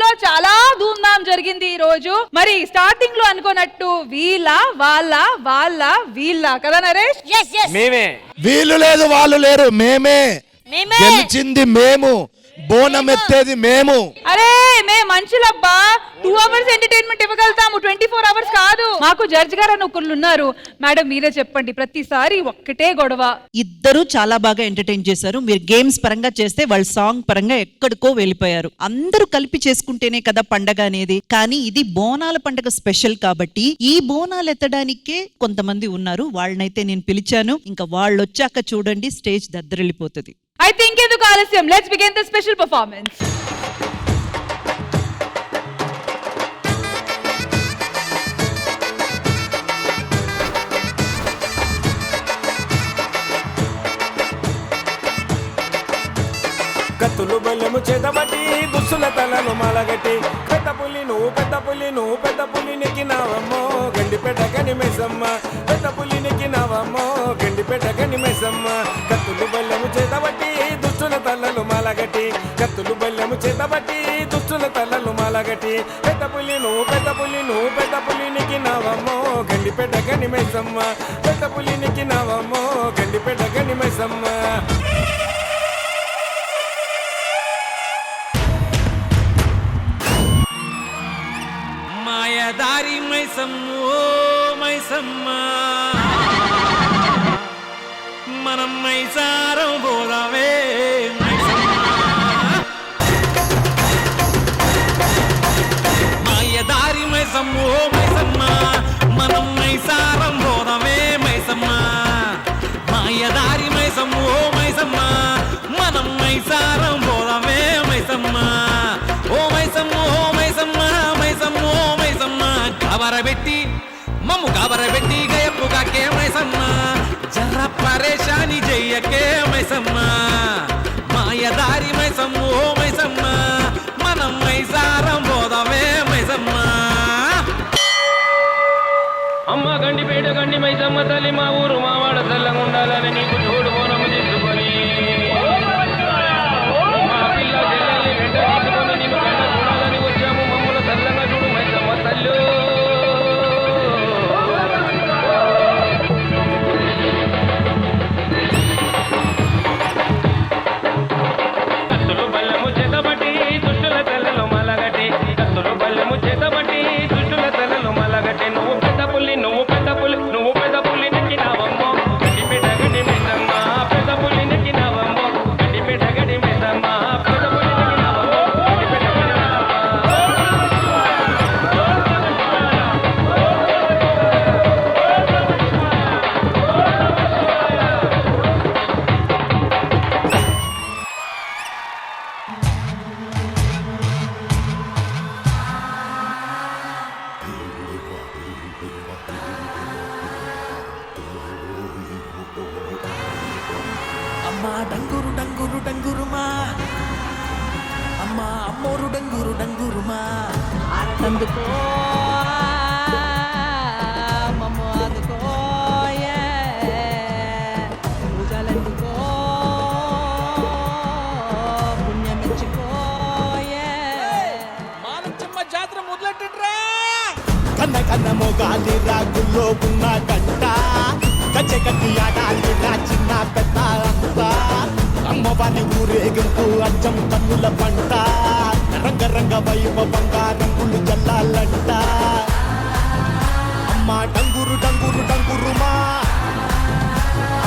లో చాలా ధూమ్ధామ్ జరిగింది ఈ రోజు. మరి స్టార్టింగ్ లో అనుకున్నట్టు వీళ్ళ వీళ్ళ కదా నరేష్? మేమే. వీళ్ళు లేదు వాళ్ళు లేరు, మేమే. గెలిచింది మేము, బోనం ఎత్తేది మేము. అరే మే మనుషులబ్బా, 2 hours ఎంటర్టైన్మెంట్ ఇవ్వగలుగుతాము, 24 hours కాదు. మాకు జడ్జ్ గారు అని ఒకళ్ళు ఉన్నారు. మేడం మీరే చెప్పండి, ప్రతిసారి ఒక్కటే గొడవ. ఇద్దరు చాలా బాగా ఎంటర్టైన్ చేశారు. మీరు గేమ్స్ పరంగా చేస్తే వాళ్ళు సాంగ్ పరంగా ఎక్కడికో వెళ్ళిపోయారు. అందరూ కలిపి చేసుకుంటేనే కదా పండగ అనేది. కానీ ఇది బోనాల పండగ స్పెషల్ కాబట్టి ఈ బోనాలు ఎత్తడానికే కొంతమంది ఉన్నారు. వాళ్ళనైతే నేను పిలిచాను. ఇంకా వాళ్ళు వచ్చాక చూడండి, స్టేజ్ దద్దరిల్లిపోతుంది. అయితే ఇంకెందుకు ఆలస్యం, let's begin the special performance. కత్తులు బల్లెము చేతబట్టి దుస్తుల తలను మలగట్టి పెద్ద పులి నువ్వు నెక్కినావమ్మో గండిపేట గనిమేసమ్మ, పెద్ద పులి నెక్కినావమ్మో గండిపేట గనిమేసమ్మ. కత్తులు బల్లెము చేతబట్టి దుస్తుల తలలు మలగట్టి, కత్తులు బల్లెము చేతబట్టి దుస్తుల తలలు మలగట్టి పెద్ద పులి నువ్వు నెక్కినావమ్మో గండిపేట గనిమేసమ్మ, పెద్ద పులి నెక్కినావమ్మో గండిపేట గనిమేసమ్మ. మాయదారి మైసమ్మో మైసమ్మ, మనం మైసారం పోదామే మైసమ్మ. మాయదారి మైసమ్మో మైసమ్మ, మనం మైసారం పోదామే మైసమ్మ. మాయదారి మైసమ్మో మైసమ్మ, మనం మైసారం పోదామే మైసమ్మ. ఓ మైసమ్మ ఓ మైసమ్మ మైసమ్మో మైసమ్మ, గాబరబెట్టి మమ్ము గాబరబెట్టి గయప్పు కాకే మైసమ్మ, జర్ర పరేషాని చెయ్యకే మైసమ్మ. మాయదారి మైసమ్మో మైసమ్మ, మనం మైసారం పోదామే మైసమ్మ. అమ్మ గండిపేట గండి మైసమ్మ తల్లి, మా ఊరు మావాడ చల్లంగా ఉండాలని నీకు తోడు బోనము తీసుకొని మా పిల్ల చెల్లెల్ని వెంట తీసుకొని నీకు గంట చూడాలని వచ్చాము. మమ్మల్ని చల్లంగా చూడు మైసమ్మ తల్లు. కత్తులు బల్లెము చేతబట్టి దుష్టుల తెల్లలో మలగట్టి, కత్తులు బల్లెము చేతబట్టి దుష్టుల తెల్లలో మలగట్టి. నువ్వు పెద్ద పులి నెక్కినావమ్మో గండిపేట గండి మైసమ్మ, పెద్ద పులి నెక్కినావమ్మో గండిపేట గండి మైసమ్మ, పెద్ద పులి నెక్కినావమ్మో గండిపేట గండి అమ్మా డంగురు డంగురు డంగురుమా, అమ్మా అమ్మోరు డంగురు డంగురుమా. అందుకో మమ్ము అందుకో పూజలందుకో పుణ్యమిచ్చుకో. మాలచ్చమ్మ జాతర మొదలెట్టండ్రా. కన్న కన్న మొగాలి రాగుల్లో ఉన్న గంట, కచ్చె కట్టి ఆడాలి రా చిన్న పెద్ద అంతా. అమ్మవారి ఊరేగింపు అచ్చం కన్నుల పంట, రంగరంగ వైభవంగా రంగులు జల్లాలంట. అమ్మ డంగురు డంగురు డంగురుమా,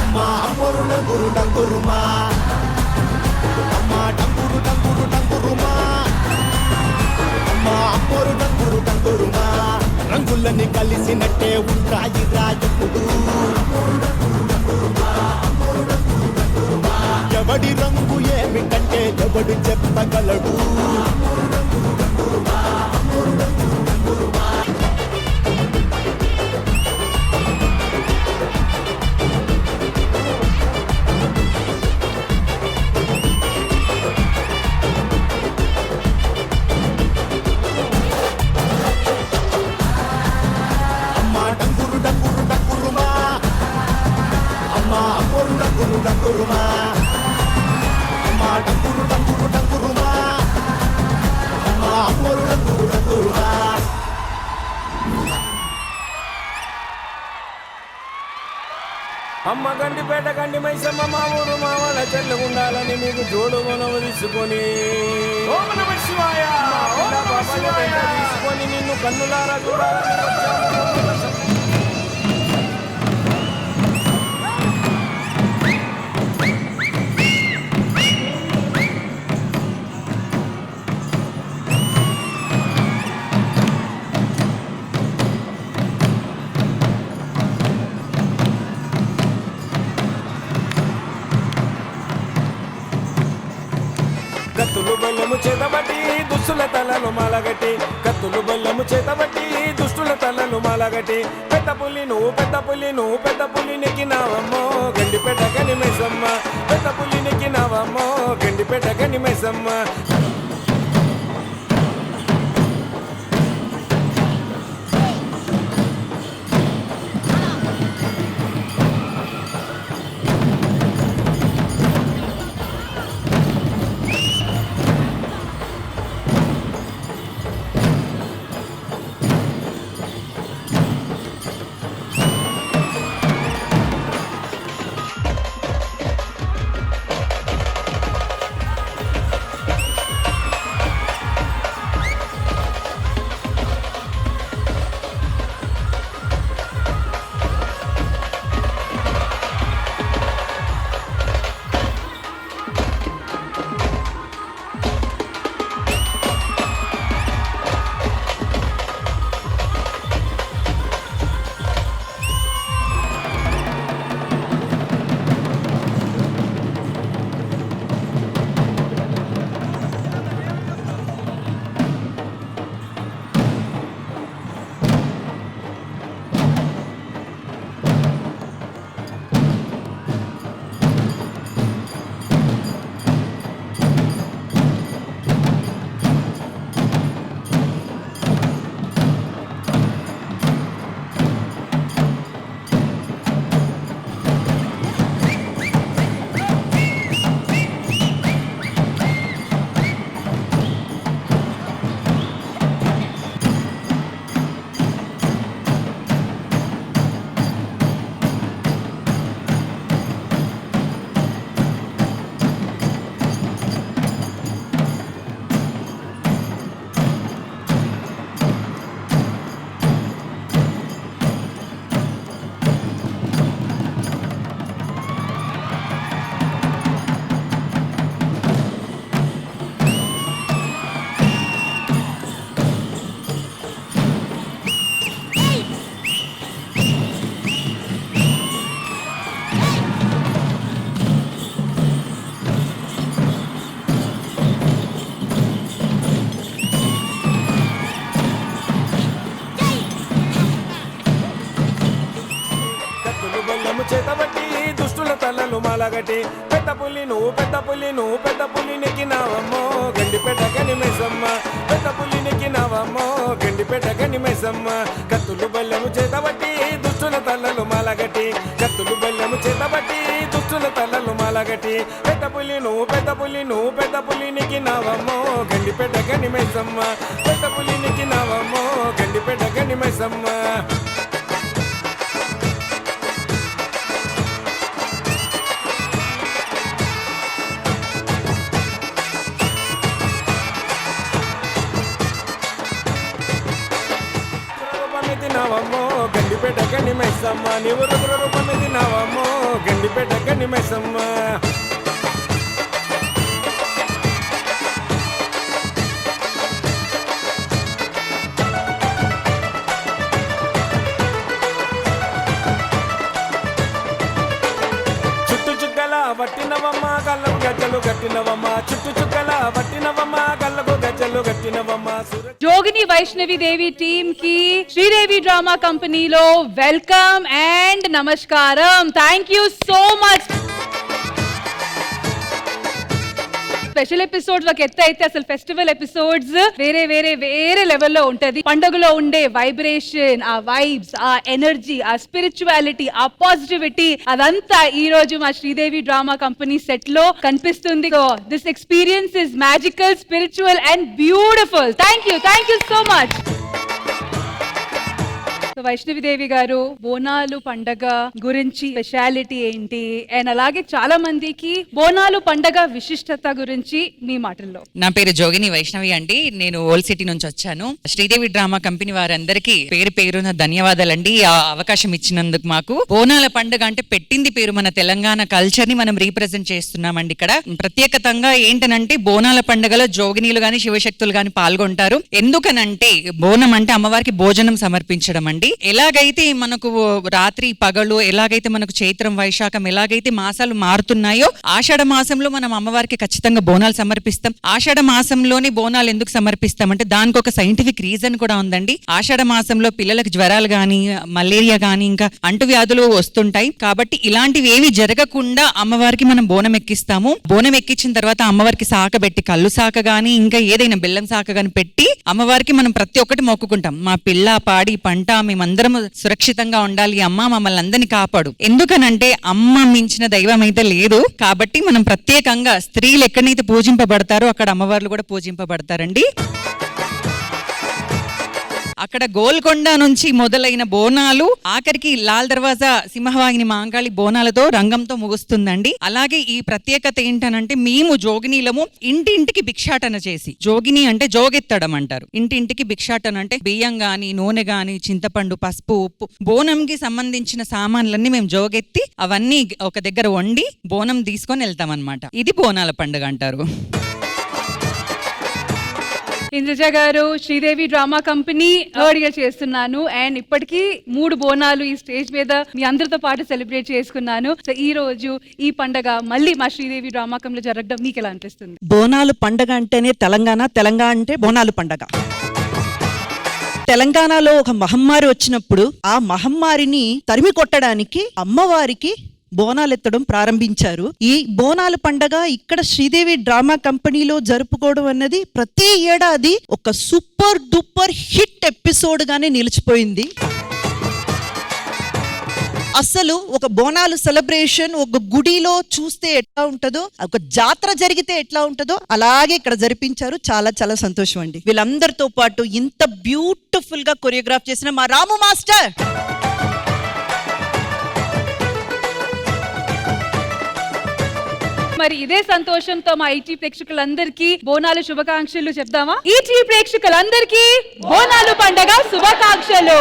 అమ్మ అమ్మోరు డంగురు డంగురుమా, అమ్మ డంగురు డంగురు డంగురుమా, అమ్మ అమ్మోరు డంగురు డంగురుమా. రంగులని కలిసినట్టే ఉంటాయి రాజుడు, ఎవడి రంగు ఏమిటంటే ఎవడు చెప్పగలడు. అమ్మ డంగురు డంగురు డంగురుమా, అమ్మ అమ్మోరు డంగురు డంగురుమా, అమ్మ డంగురు డంగురు డంగురుమా, అమ్మ అమ్మోరు డంగురు డంగురుమా. అమ్మ గండిపేట గండి మైసమ్మ మా ఊరు మా వాళ్ళ చెల్లు ఉండాలని నీకు జోడు మనము తీసుకొని తీసుకొని నిన్ను కన్నులారా చూడాలని వచ్చాము. కత్తులు బల్లెము చేతబట్టి దుష్టుల తలలు మాలగట్టి కత్తులు బల్లెము చేతబట్టి దుష్టుల తలలు మాలగట్టి పెద్ద పులి నువ్వు పెద్ద పులి నువ్వు పెద్ద పులి నెక్కినావమ్మో గండిపేట గని మైసమ్మ పెద్ద పులి నెక్కినావమ్మో గండిపేట గని మైసమ్మ. చేతబట్టి దుష్టుల తలలు మాలగట్టి పెద్ద పులి నువ్వు పెద్ద పులి నువ్వు పెద్ద పులి నెక్కినావమ్మో గండిపేట గని మైసమ్మ పెద్ద పులి నెక్కినావమ్మో గండిపేట గని మైసమ్మ. కత్తులు బల్లెము చేతబట్టి దుష్టుల తలలు మాలగట్టి కత్తులు బల్లెము చేతబట్టి దుష్టుల తలలు మాలగట్టి పెద్ద పులి నువ్వు పెద్ద పులి నువ్వు పెద్ద పులి నెక్కినావమ్మో గండిపేట గని మైసమ్మ పెద్ద పులి నెక్కినావమ్మో గండిపేట గని మైసమ్మ. తినావమ్మో గండిపేట గని మైసమ్మ నీవు రుద్ర రూపమే తినావమ్మో గండిపేట గని మైసమ్మ. చుట్టు చుక్కల పట్టినవమ్మ కళ్ళకు గజ్జలు కట్టినవమ్మ చుట్టు చుక్కల పట్టినవమ్మ కళ్ళకు గజ్జలు కట్టినవమ్మ. జోగిని వైష్ణవి దేవి టీమ్ కి శ్రీదేవి డ్రామా కంపెనీలో వెల్కమ్ అండ్ నమస్కారం. Thank you so much. Special episodes ఒక ఎత్తు అయితే అసలు ఫెస్టివల్ ఎపిసోడ్స్ వేరే వేరే వేరే లెవెల్లో ఉంటది. పండుగలో ఉండే వైబ్రేషన్, ఆ వైబ్స్, ఆ ఎనర్జీ, ఆ స్పిరిచువాలిటీ, ఆ పాజిటివిటీ అదంతా ఈ రోజు మా శ్రీదేవి డ్రామా కంపెనీ సెట్ లో కనిపిస్తుంది. So this experience is magical, spiritual and beautiful. Thank you so much. Vaishnavi Devi గారు, బోనాలు పండగ గురించి స్పెషాలిటీ ఏంటి, అండ్ అలాగే చాలా మందికి బోనాలు పండగ విశిష్టత గురించి మీ మాటల్లో. నా పేరు జోగిని వైష్ణవి అండి. నేను ఓల్డ్ సిటీ నుంచి వచ్చాను. శ్రీదేవి డ్రామా కంపెనీ వారందరికీ పేరు పేరున ధన్యవాదాలండి. ఆ అవకాశం ఇచ్చినందుకు. మాకు బోనాల పండుగ అంటే పెట్టింది పేరు. మన తెలంగాణ కల్చర్ ని మనం రీప్రజెంట్ చేస్తున్నామండి. ఇక్కడ ప్రత్యేకతంగా ఏంటనంటే బోనాల పండుగలో జోగినీలు గాని శివశక్తులు గాని పాల్గొంటారు. ఎందుకనంటే బోనం అంటే అమ్మవారికి భోజనం సమర్పించడం అండి. ఎలాగైతే మనకు రాత్రి పగలు, ఎలాగైతే మనకు చైత్రం వైశాఖం ఎలాగైతే మాసాలు మారుతున్నాయో ఆషాఢ మాసంలో మనం అమ్మవారికి ఖచ్చితంగా బోనాలు సమర్పిస్తాం. ఆషాఢ మాసంలోని బోనాలు ఎందుకు సమర్పిస్తాం అంటే దానికి ఒక సైంటిఫిక్ రీజన్ కూడా ఉందండి. ఆషాఢ మాసంలో పిల్లలకు జ్వరాలు గాని, మలేరియా గాని, ఇంకా అంటువ్యాధులు వస్తుంటాయి. కాబట్టి ఇలాంటివి ఏవి జరగకుండా అమ్మవారికి మనం బోనం ఎక్కిస్తాము. బోనం ఎక్కించిన తర్వాత అమ్మవారికి శాఖ పెట్టి, కళ్ళు శాఖ గాని ఇంకా ఏదైనా బెల్లం శాఖ గాని పెట్టి అమ్మవారికి మనం ప్రతి ఒక్కటి మొక్కుకుంటాం. మా పిల్ల పాడి పంట మేమందరం సురక్షితంగా ఉండాలి, అమ్మ మమ్మల్ని అందరినీ కాపాడు. ఎందుకనంటే అమ్మ మించిన దైవం అయితే లేదు. కాబట్టి మనం ప్రత్యేకంగా స్త్రీలు ఎక్కడైతే పూజింపబడతారో అక్కడ అమ్మవార్లు కూడా పూజింపబడతారండి. అక్కడ గోల్కొండ నుంచి మొదలైన బోనాలు ఆఖరికి లాల్ దర్వాజా సింహవాహిని మాంకాళి బోనాలతో రంగంతో ముగుస్తుందండి. అలాగే ఈ ప్రత్యేకత ఏంటనంటే మేము జోగినీలము ఇంటింటికి భిక్షాటన చేసి, జోగిని అంటే జోగెత్తడం అంటారు. ఇంటింటికి భిక్షాటన అంటే బియ్యం గాని, నూనె గాని, చింతపండు, పసుపు, ఉప్పు, బోనంకి సంబంధించిన సామాన్లన్నీ మేము జోగెత్తి అవన్నీ ఒక దగ్గర వండి బోనం తీసుకొని వెళ్తాం అన్నమాట. ఇది బోనాల పండుగ అంటారు. ఇంద్రజ గారు, Sridevi drama company third year చేస్తున్నాను అండ్ ఇప్పటికీ 3 బోనాలు ఈ స్టేజ్ మీద మీ అందరితో పాటు సెలబ్రేట్ చేసుకున్నాను. సో ఈ రోజు ఈ పండగ మళ్ళీ మా శ్రీదేవి డ్రామా కంపెనీలో జరగడం మీకు ఎలా అనిపిస్తుంది? బోనాలు పండగ అంటేనే తెలంగాణ అంటే బోనాలు పండగ. తెలంగాణలో ఒక మహమ్మారి వచ్చినప్పుడు ఆ మహమ్మారిని తరిమి కొట్టడానికి అమ్మవారికి బోనాలెత్తడం ప్రారంభించారు. ఈ బోనాల పండగ ఇక్కడ శ్రీదేవి డ్రామా కంపెనీలో జరుపుకోవడం అన్నది ప్రతి ఏడాది ఒక సూపర్ డూపర్ హిట్ ఎపిసోడ్ గానే నిలిచిపోయింది. అసలు ఒక బోనాలు సెలబ్రేషన్ ఒక గుడిలో చూస్తే ఎట్లా ఉంటుందో, ఒక జాతర జరిగితే ఎట్లా ఉంటుందో అలాగే ఇక్కడ జరిపించారు. చాలా చాలా సంతోషం అండి. వీళ్ళందరితో పాటు ఇంత బ్యూటిఫుల్ గా కొరియోగ్రాఫ్ చేసిన మా రాము మాస్టర్, మరి ఇదే సంతోషంతో మా ఈటీ ప్రేక్షకులందరికీ బోనాలు శుభాకాంక్షలు చెప్దామా? ఈటీ ప్రేక్షకులందరికీ బోనాలు పండగ శుభాకాంక్షలు.